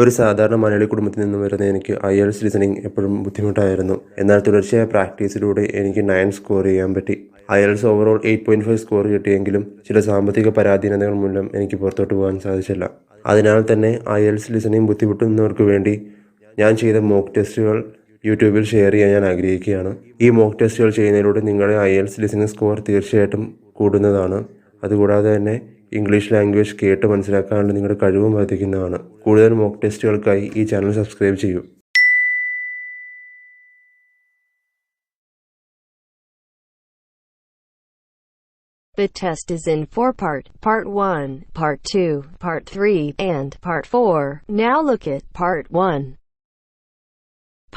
ഒരു സാധാരണ മലയാളി കുടുംബത്തിൽ നിന്നും വരുന്ന എനിക്ക് IELTS ലിസണിംഗ് എപ്പോഴും ബുദ്ധിമുട്ടായിരുന്നു. എന്നാൽ തുടർച്ചയായ പ്രാക്ടീസിലൂടെ എനിക്ക് 9 സ്കോർ ചെയ്യാൻ പറ്റി. IELTS ഓവറോൾ 8.5 സ്കോർ കിട്ടിയെങ്കിലും ചില സാമ്പത്തിക പരാധീനതകൾ മൂലം എനിക്ക് പുറത്തോട്ട് പോകാൻ സാധിച്ചില്ല. അതിനാൽ തന്നെ IELTS ലിസണിംഗ് ബുദ്ധിമുട്ടുന്നവർക്ക് വേണ്ടി ഞാൻ ചെയ്ത മോക്ക് ടെസ്റ്റുകൾ യൂട്യൂബിൽ ഷെയർ ചെയ്യാൻ ഞാൻ ആഗ്രഹിക്കുകയാണ്. ഈ മോക്ക് ടെസ്റ്റുകൾ ചെയ്യുന്നതിലൂടെ നിങ്ങളുടെ IELTS ലിസണിംഗ് സ്കോർ തീർച്ചയായിട്ടും കൂടുന്നതാണ്. അതുകൂടാതെ തന്നെ ഇംഗ്ലീഷ് ലാംഗ്വേജ് കേട്ട് മനസ്സിലാക്കാനുള്ള നിങ്ങളുടെ കഴിവും വർദ്ധിക്കുന്നതാണ്. കൂടുതൽ മോക്ക് ടെസ്റ്റുകൾക്കായി ഈ ചാനൽ സബ്സ്ക്രൈബ് ചെയ്യൂ. The test is in 4-part, Part 1, Part 2, Part 3, and Part 4. Now look at Part 1.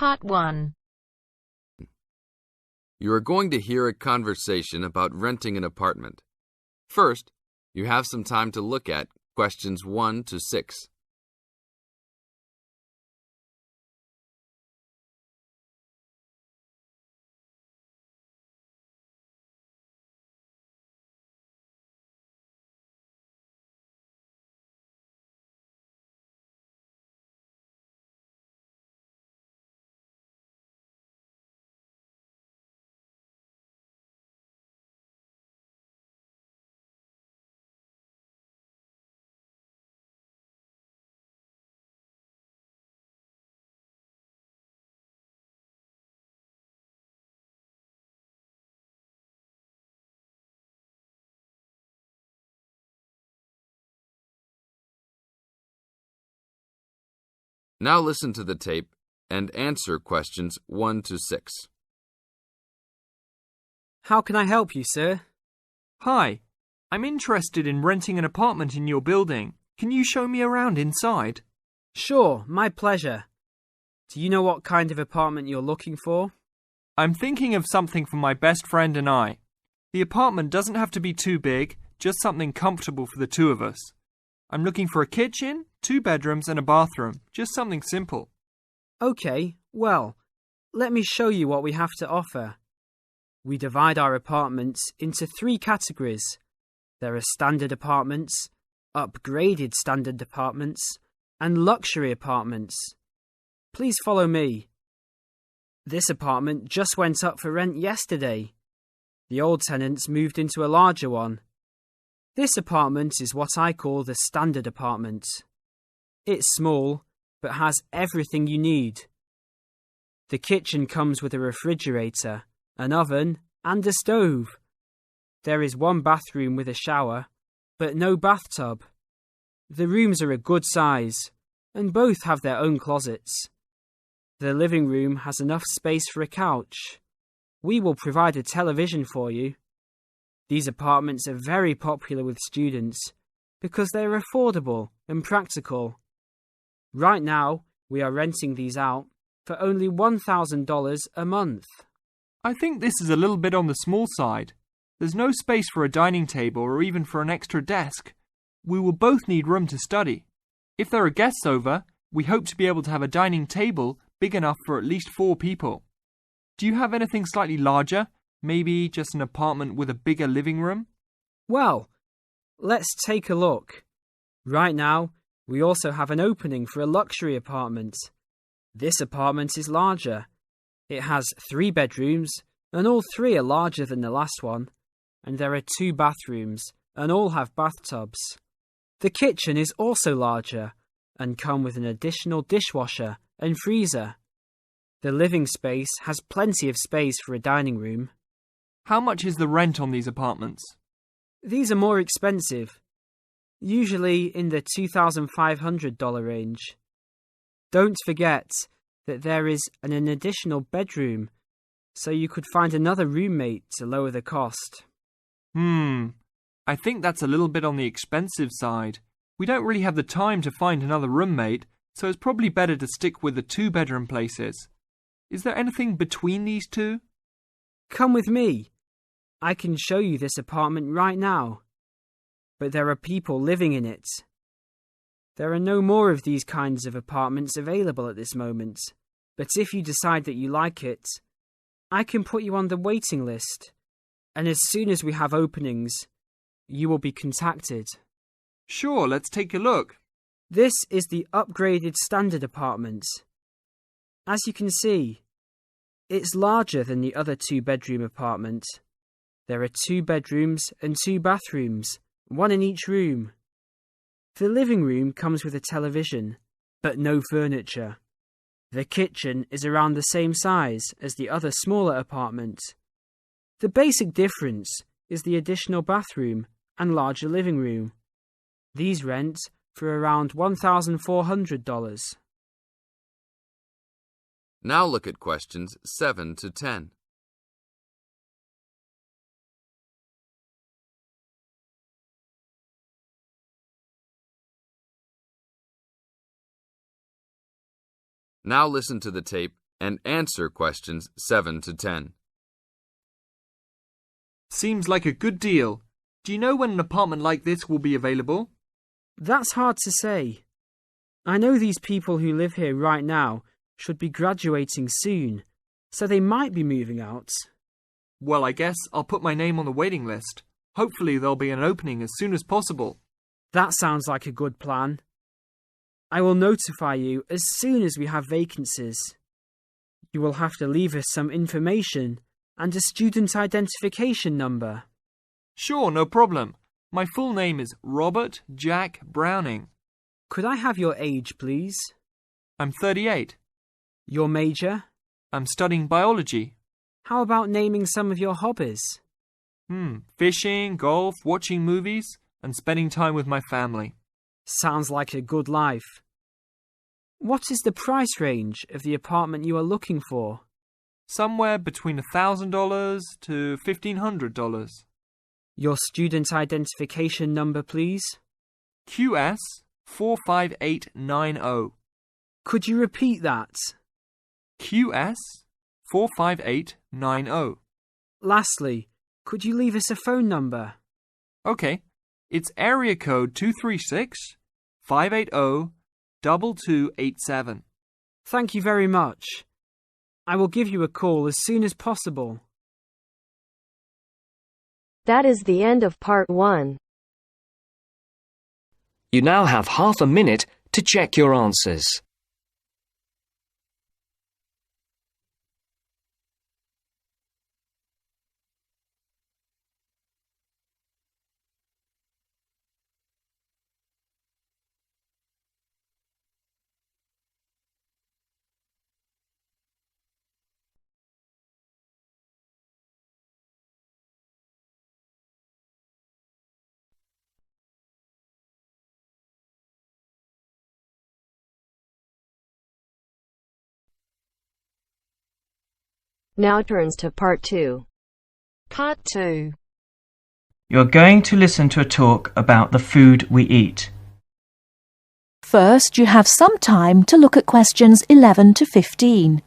Part 1. You are going to hear a conversation about renting an apartment. First, you have some time to look at questions 1 to 6. Now listen to the tape and answer questions 1 to 6. How can I help you, sir? Hi, I'm interested in renting an apartment in your building. Can you show me around inside? Sure, my pleasure. Do you know what kind of apartment you're looking for? I'm thinking of something for my best friend and I. The apartment doesn't have to be too big, just something comfortable for the two of us. I'm looking for a kitchen, 2 bedrooms and a bathroom, just something simple. Okay, well, let me show you what we have to offer. We divide our apartments into 3 categories. There are standard apartments, upgraded standard apartments, and luxury apartments. Please follow me. This apartment just went up for rent yesterday. The old tenants moved into a larger one. This apartment is what I call the standard apartment. It's small, but has everything you need. The kitchen comes with a refrigerator, an oven, and a stove. There is 1 bathroom with a shower, but no bathtub. The rooms are a good size, and both have their own closets. The living room has enough space for a couch. We will provide a television for you. These apartments are very popular with students because they are affordable and practical. Right now, we are renting these out for only $1,000 a month. I think this is a little bit on the small side. There's no space for a dining table or even for an extra desk. We will both need room to study. If there are guests over, we hope to be able to have a dining table big enough for at least 4 people. Do you have anything slightly larger? Maybe just an apartment with a bigger living room? Well, let's take a look. Right now, we also have an opening for a luxury apartment. This apartment is larger. It has 3 bedrooms, and all 3 are larger than the last one. And there are 2 bathrooms, and all have bathtubs. The kitchen is also larger, and come with an additional dishwasher and freezer. The living space has plenty of space for a dining room. How much is the rent on these apartments? These are more expensive, usually in the $2,500 range. Don't forget that there is an additional bedroom, so you could find another roommate to lower the cost. I think that's a little bit on the expensive side. We don't really have the time to find another roommate, so it's probably better to stick with the 2-bedroom places. Is there anything between these 2? Come with me. I can show you this apartment right now. But there are people living in it. There are no more of these kinds of apartments available at this moment. But if you decide that you like it, I can put you on the waiting list. And as soon as we have openings, you will be contacted. Sure, let's take a look. This is the upgraded standard apartment. As you can see, it's larger than the other two-bedroom apartment. There are 2 bedrooms and 2 bathrooms, one in each room. The living room comes with a television, but no furniture. The kitchen is around the same size as the other smaller apartment. The basic difference is the additional bathroom and larger living room. These rent for around $1,400. Now look at questions 7 to 10. Now listen to the tape and answer questions 7 to 10. Seems like a good deal. Do you know when an apartment like this will be available? That's hard to say. I know these people who live here right now should be graduating soon, so they might be moving out. Well, I guess I'll put my name on the waiting list. Hopefully there'll be an opening as soon as possible. That sounds like a good plan. I will notify you as soon as we have vacancies. You will have to leave us some information and a student identification number. Sure, no problem. My full name is Robert Jack Browning. Could I have your age, please? I'm 38. Your major? I'm studying biology. How about naming some of your hobbies? Fishing, golf, watching movies, and spending time with my family. Sounds like a good life. What is the price range of the apartment you are looking for? Somewhere between $1,000 to $1,500. Your student identification number, please? QS 45890. Could you repeat that? QS 45890. Lastly, could you leave us a phone number? Okay, it's area code 236-580-2287. Thank you very much. I will give you a call as soon as possible. That is the end of part 1. You now have half a minute to check your answers. Now turns to part 2. Part 2. You're going to listen to a talk about the food we eat. First, you have some time to look at questions 11 to 15.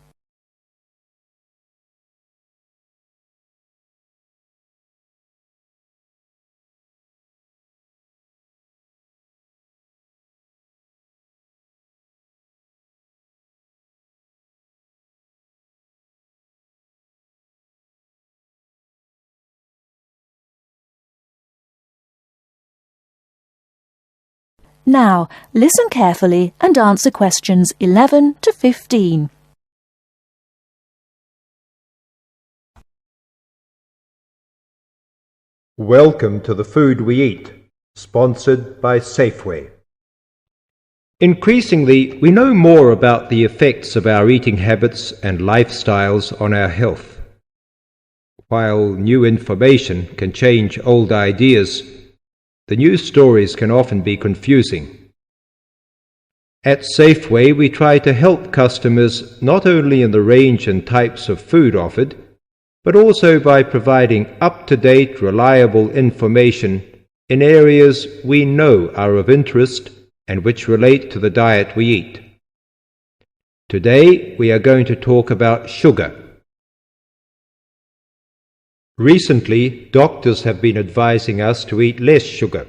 Now, listen carefully and answer questions 11 to 15. Welcome to The Food We Eat, sponsored by Safeway. Increasingly, we know more about the effects of our eating habits and lifestyles on our health. While new information can change old ideas, the news stories can often be confusing. At Safeway, we try to help customers not only in the range and types of food offered, but also by providing up-to-date, reliable information in areas we know are of interest and which relate to the diet we eat. Today, we are going to talk about sugar. Recently, doctors have been advising us to eat less sugar.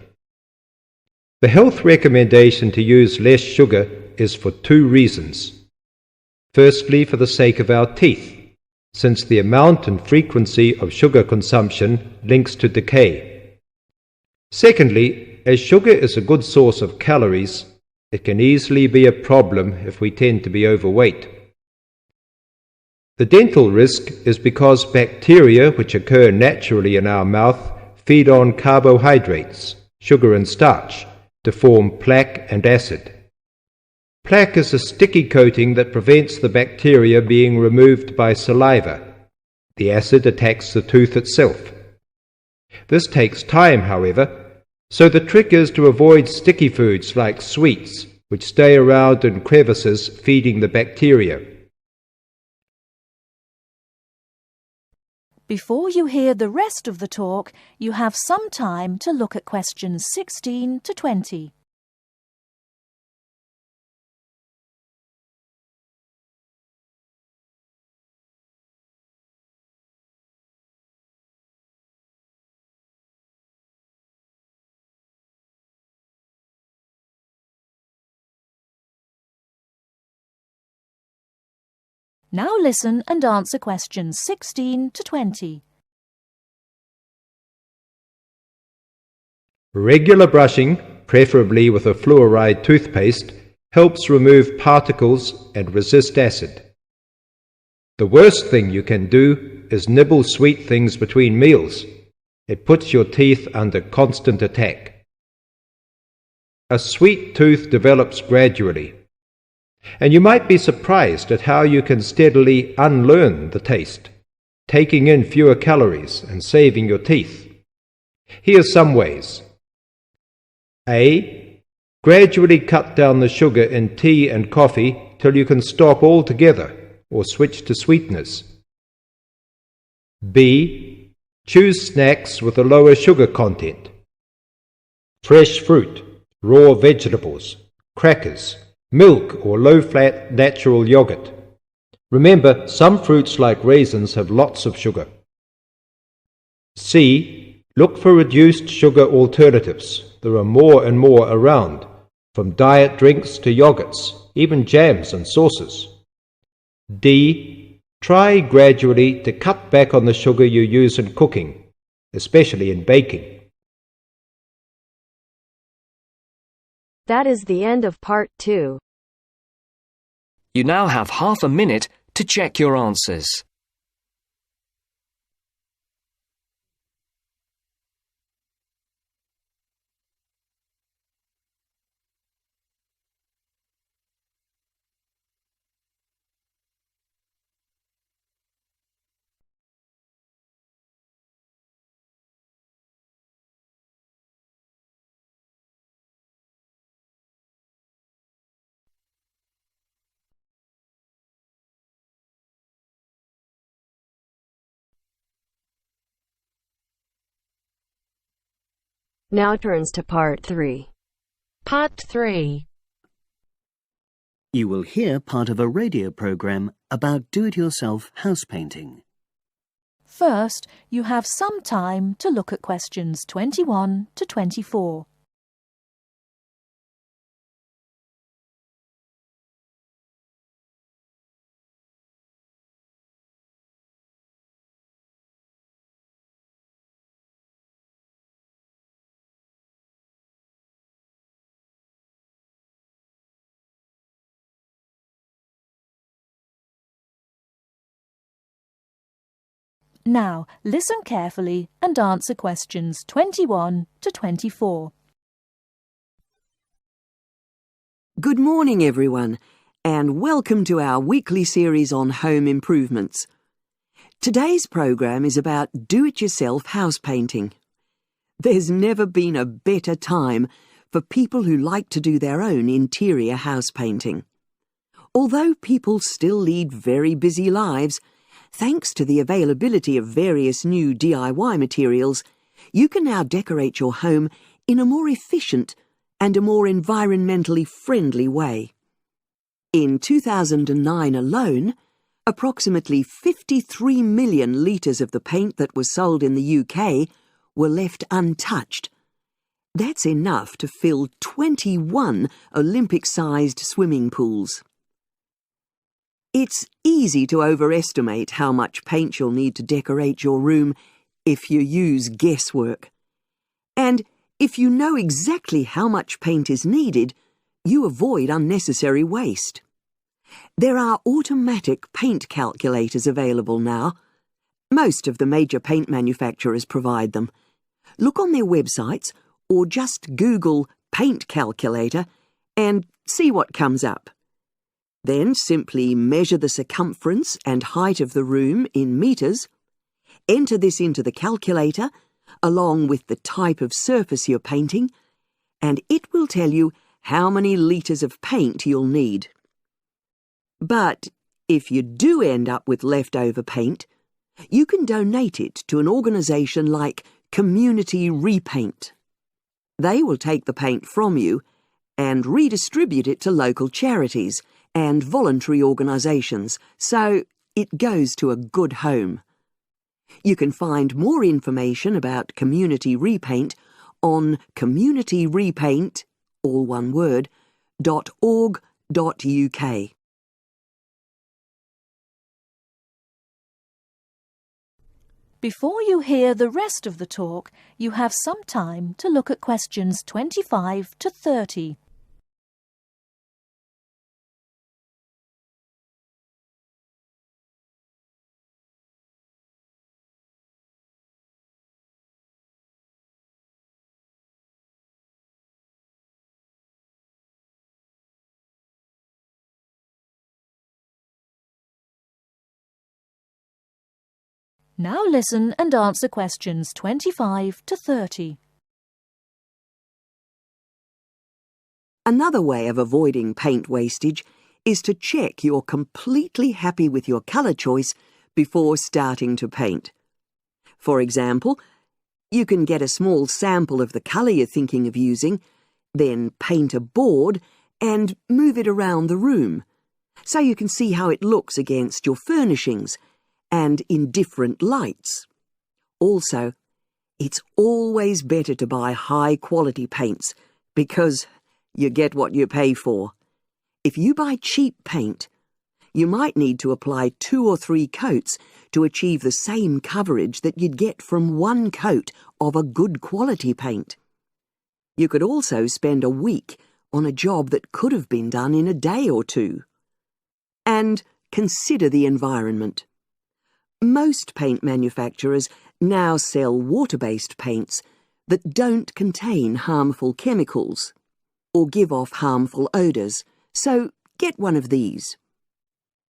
The health recommendation to use less sugar is for 2 reasons. Firstly, for the sake of our teeth, since the amount and frequency of sugar consumption links to decay. Secondly, as sugar is a good source of calories, It can easily be a problem if we tend to be overweight. The dental risk is because bacteria which occur naturally in our mouth feed on carbohydrates, sugar and starch, to form plaque and acid. Plaque is a sticky coating that prevents the bacteria being removed by saliva. The acid attacks the tooth itself. This takes time, however, so the trick is to avoid sticky foods like sweets, which stay around in crevices feeding the bacteria. Before you hear the rest of the talk, you have some time to look at questions 16 to 20. Now listen and answer questions 16 to 20. Regular brushing, preferably with a fluoride toothpaste, helps remove particles and resist acid. The worst thing you can do is nibble sweet things between meals. It puts your teeth under constant attack. A sweet tooth develops gradually, and you might be surprised at how you can steadily unlearn the taste, taking in fewer calories and saving your teeth. Here's some ways. A. Gradually cut down the sugar in tea and coffee till you can stop altogether or switch to sweeteners. B. Choose snacks with a lower sugar content. Fresh fruit, raw vegetables, crackers, milk or low-fat natural yogurt. Remember, some fruits like raisins have lots of sugar. C. Look for reduced sugar alternatives. There are more and more around, from diet drinks to yogurts, even jams and sauces. D. Try gradually to cut back on the sugar you use in cooking, especially in baking. That is the end of part 2. You now have half a minute to check your answers. Now turns to part 3. Part 3. You will hear part of a radio program about do-it-yourself house painting. First, you have some time to look at questions 21 to 24. Now, listen carefully and answer questions 21 to 24. Good morning, everyone, and welcome to our weekly series on home improvements. Today's program is about do-it-yourself house painting. There's never been a better time for people who like to do their own interior house painting. Although people still lead very busy lives, thanks to the availability of various new DIY materials, you can now decorate your home in a more efficient and a more environmentally friendly way. In 2009 alone, approximately 53 million litres of the paint that was sold in the UK were left untouched. That's enough to fill 21 Olympic-sized swimming pools. It's easy to overestimate how much paint you'll need to decorate your room if you use guesswork. And if you know exactly how much paint is needed, You avoid unnecessary waste. There are automatic paint calculators available now. Most of the major paint manufacturers provide them. Look on their websites or just Google paint calculator and see what comes up. Then simply measure the circumference and height of the room in metres, enter this into the calculator along with the type of surface you're painting, and it will tell you how many litres of paint you'll need. But if you do end up with leftover paint, you can donate it to an organisation like Community Repaint. They will take the paint from you and redistribute it to local charities and voluntary organisations, so it goes to a good home. You can find more information about Community Repaint on communityrepaint, all one word, .org.uk. Before you hear the rest of the talk, you have some time to look at questions 25 to 30. Now listen and answer questions 25 to 30. Another way of avoiding paint wastage is to check you're completely happy with your colour choice before starting to paint. For example, you can get a small sample of the colour you're thinking of using, then paint a board and move it around the room, so you can see how it looks against your furnishings and in different lights. Also, it's always better to buy high-quality paints because you get what you pay for. If you buy cheap paint, you might need to apply 2 or 3 coats to achieve the same coverage that you'd get from 1 coat of a good quality paint. You could also spend a week on a job that could have been done in a day or 2. And consider the environment. Most paint manufacturers now sell water-based paints that don't contain harmful chemicals or give off harmful odours, so get one of these.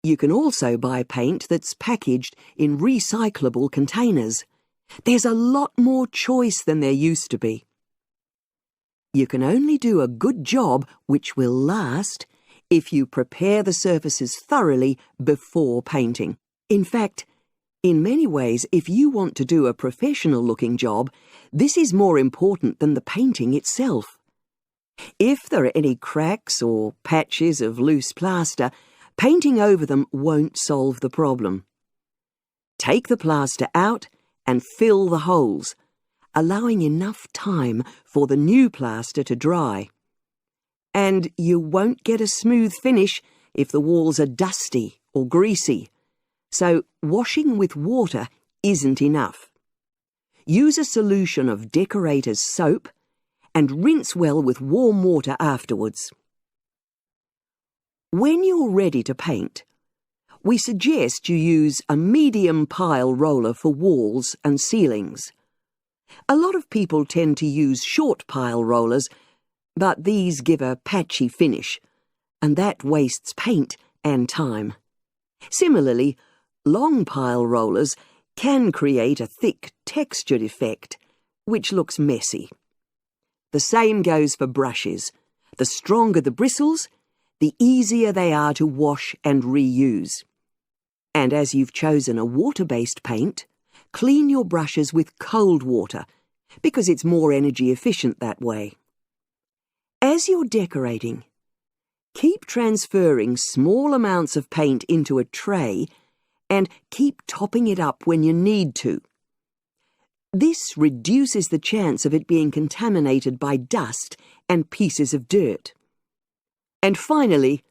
You can also buy paint that's packaged in recyclable containers. There's a lot more choice than there used to be. You can only do a good job which will last if you prepare the surfaces thoroughly before painting. In fact, in many ways, if you want to do a professional-looking job, this is more important than the painting itself. If there are any cracks or patches of loose plaster, painting over them won't solve the problem. Take the plaster out and fill the holes, allowing enough time for the new plaster to dry. And you won't get a smooth finish if the walls are dusty or greasy. So washing with water isn't enough. Use a solution of decorator's soap and rinse well with warm water afterwards. When you're ready to paint, we suggest you use a medium pile roller for walls and ceilings. A lot of people tend to use short pile rollers, but these give a patchy finish, and that wastes paint and time. Similarly, long pile rollers can create a thick textured effect, which looks messy. The same goes for brushes. The stronger the bristles, the easier they are to wash and reuse. And as you've chosen a water-based paint, clean your brushes with cold water, because it's more energy efficient that way. As you're decorating, keep transferring small amounts of paint into a tray and keep topping it up when you need to. This reduces the chance of it being contaminated by dust and pieces of dirt. And finally,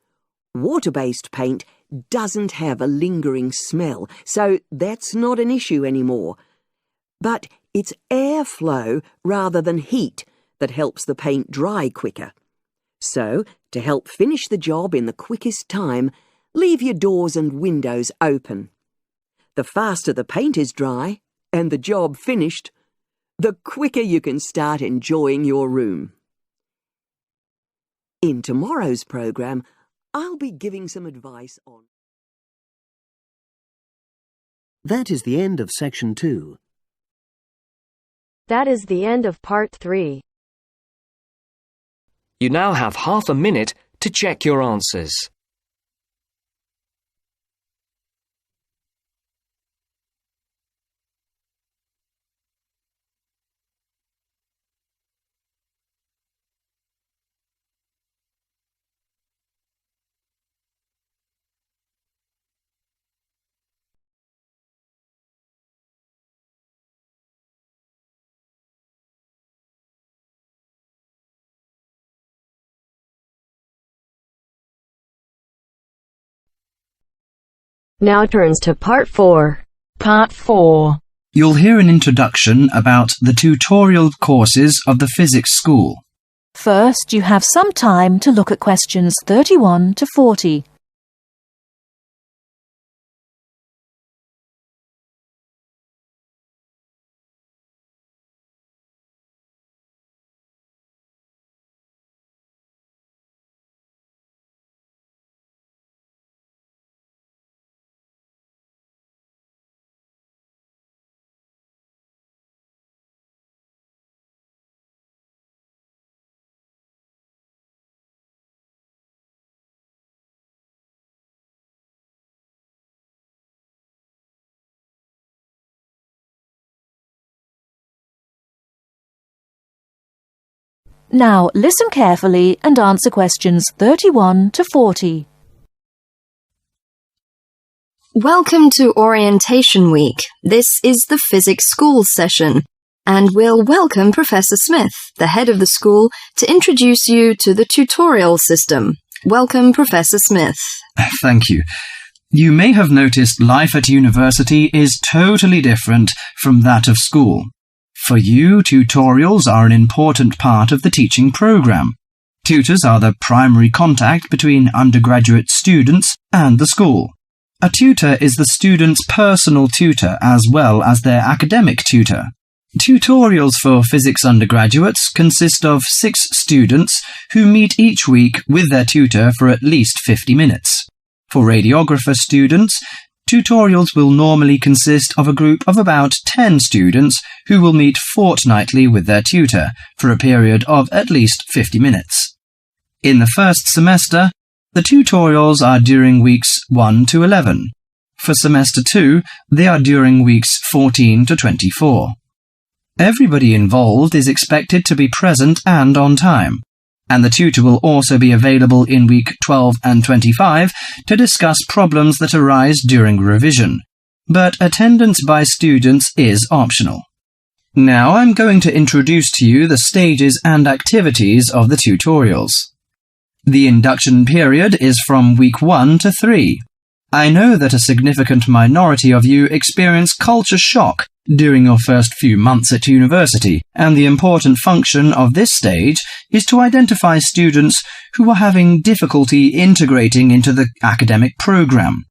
water-based paint doesn't have a lingering smell, so that's not an issue anymore. But it's airflow rather than heat that helps the paint dry quicker. So To help finish the job in the quickest time, leave your doors and windows open. The faster the paint is dry and the job finished, the quicker you can start enjoying your room. In tomorrow's program, I'll be giving some advice on... That is the end of Section 2. That is the end of Part 3. You now have half a minute to check your answers. Now turns to Part 4. Part 4. You'll hear an introduction about the tutorial courses of the physics school. First, you have some time to look at questions 31 to 40. Now listen carefully and answer questions 31 to 40. Welcome to Orientation Week. This is the Physics School session, and we'll welcome Professor Smith, the head of the school, to introduce you to the tutorial system. Welcome, Professor Smith. Thank you. You may have noticed life at university is totally different from that of school. For you, tutorials are an important part of the teaching program. Tutors are the primary contact between undergraduate students and the school. A tutor is the student's personal tutor as well as their academic tutor. Tutorials for physics undergraduates consist of 6 students who meet each week with their tutor for at least 50 minutes. For radiographer students, tutorials will normally consist of a group of about 10 students who will meet fortnightly with their tutor for a period of at least 50 minutes. In the first semester, the tutorials are during weeks 1 to 11. For semester 2, they are during weeks 14 to 24. Everybody involved is expected to be present and on time, and the tutor will also be available in week 12 and 25 to discuss problems that arise during revision, but attendance by students is optional. Now I'm going to introduce to you the stages and activities of the tutorials. The induction period is from week 1 to 3. I know that a significant minority of you experience culture shock during your first few months at university, and the important function of this stage is to identify students who are having difficulty integrating into the academic program.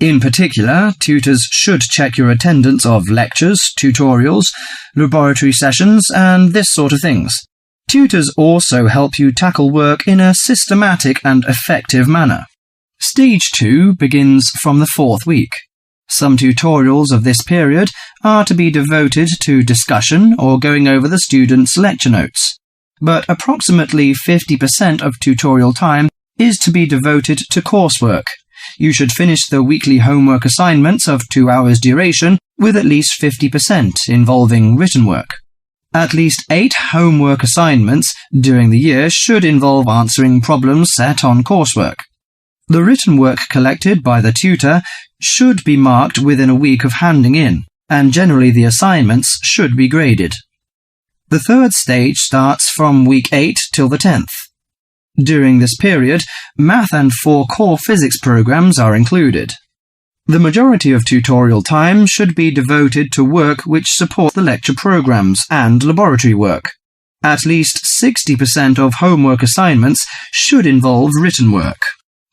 In particular, tutors should check your attendance of lectures, tutorials, laboratory sessions, and this sort of things. Tutors also help you tackle work in a systematic and effective manner. Stage 2 begins from the 4th week. Some tutorials of this period are to be devoted to discussion or going over the students' lecture notes, but approximately 50% of tutorial time is to be devoted to coursework. You should finish the weekly homework assignments of 2 hours duration with at least 50% involving written work. At least 8 homework assignments during the year should involve answering problems set on coursework. The written work collected by the tutor should be marked within a week of handing in, and generally the assignments should be graded. The 3rd stage starts from week 8 till the 10th. During this period, math and 4 core physics programs are included. The majority of tutorial time should be devoted to work which support the lecture programs and laboratory work. At least 60% of homework assignments should involve written work.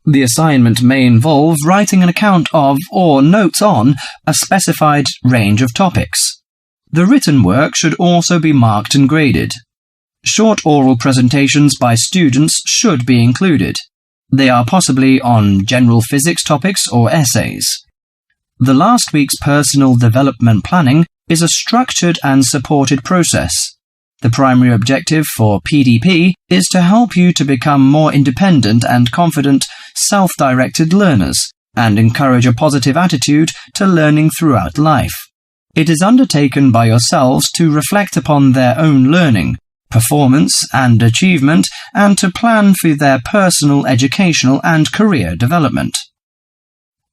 The assignment may involve writing an account of or notes on a specified range of topics. The written work should also be marked and graded. Short oral presentations by students should be included. They are possibly on general physics topics or essays. The last week's personal development planning is a structured and supported process. The primary objective for PDP is to help you to become more independent and confident, self-directed learners and encourage a positive attitude to learning throughout life. It is undertaken by yourselves to reflect upon their own learning, performance and achievement and to plan for their personal, educational and career development.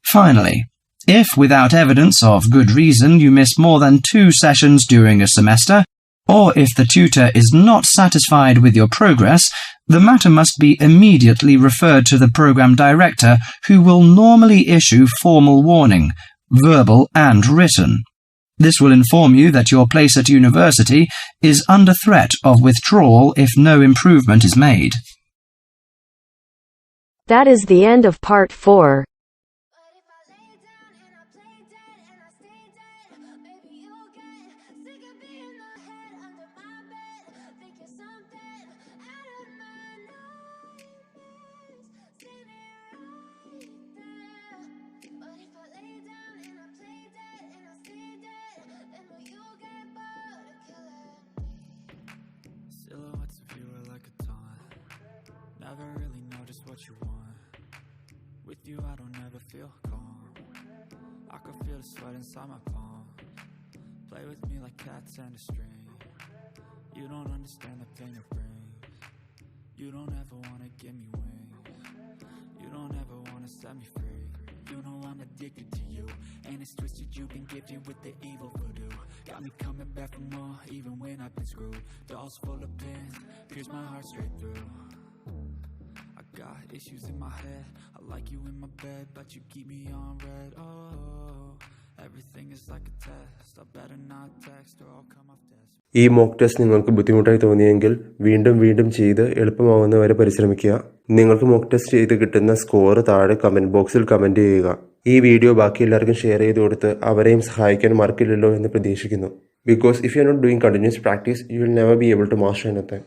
Finally, if without evidence of good reason you miss more than 2 sessions during a semester, or if the tutor is not satisfied with your progress, the matter must be immediately referred to the program director, who will normally issue formal warning, verbal and written. This will inform you that your place at university is under threat of withdrawal if no improvement is made. That is the end of part 4. Silhouettes of you are like a taunt. Never really know just what you want. With you I don't ever feel calm. I can feel the sweat inside my palm. Play with me like cats and a string. You don't understand the pain it brings. You don't ever wanna give me wings. You don't ever wanna set me free. You know I'm addicted to you, and it's twisted you've been gifted with the evil voodoo. Got me coming back for more, even when I've been screwed. Dolls full of pins, pierce my heart straight through. I got issues in my head, I like you in my bed, but you keep me on red. Oh, everything is like a test, I better not text or I'll come off desk. ഈ mock test നിങ്ങൾക്ക് ബുദ്ധിമുട്ടായി തോന്നിയെങ്കിൽ വീണ്ടും ചെയ്ത് എളുപ്പമാവുന്നവരെ പരിശ്രമിക്കുക. നിങ്ങൾക്ക് mock test ചെയ്ത് കിട്ടുന്ന score താഴെ കമൻറ്റ് ബോക്സിൽ കമൻറ്റ് ചെയ്യുക. ഈ വീഡിയോ ബാക്കി എല്ലാവർക്കും ഷെയർ ചെയ്ത് കൊടുത്ത് അവരെയും സഹായിക്കാൻ മറക്കില്ലല്ലോ എന്ന് പ്രതീക്ഷിക്കുന്നു. Because if you are not doing continuous practice, you will never be able to master anything.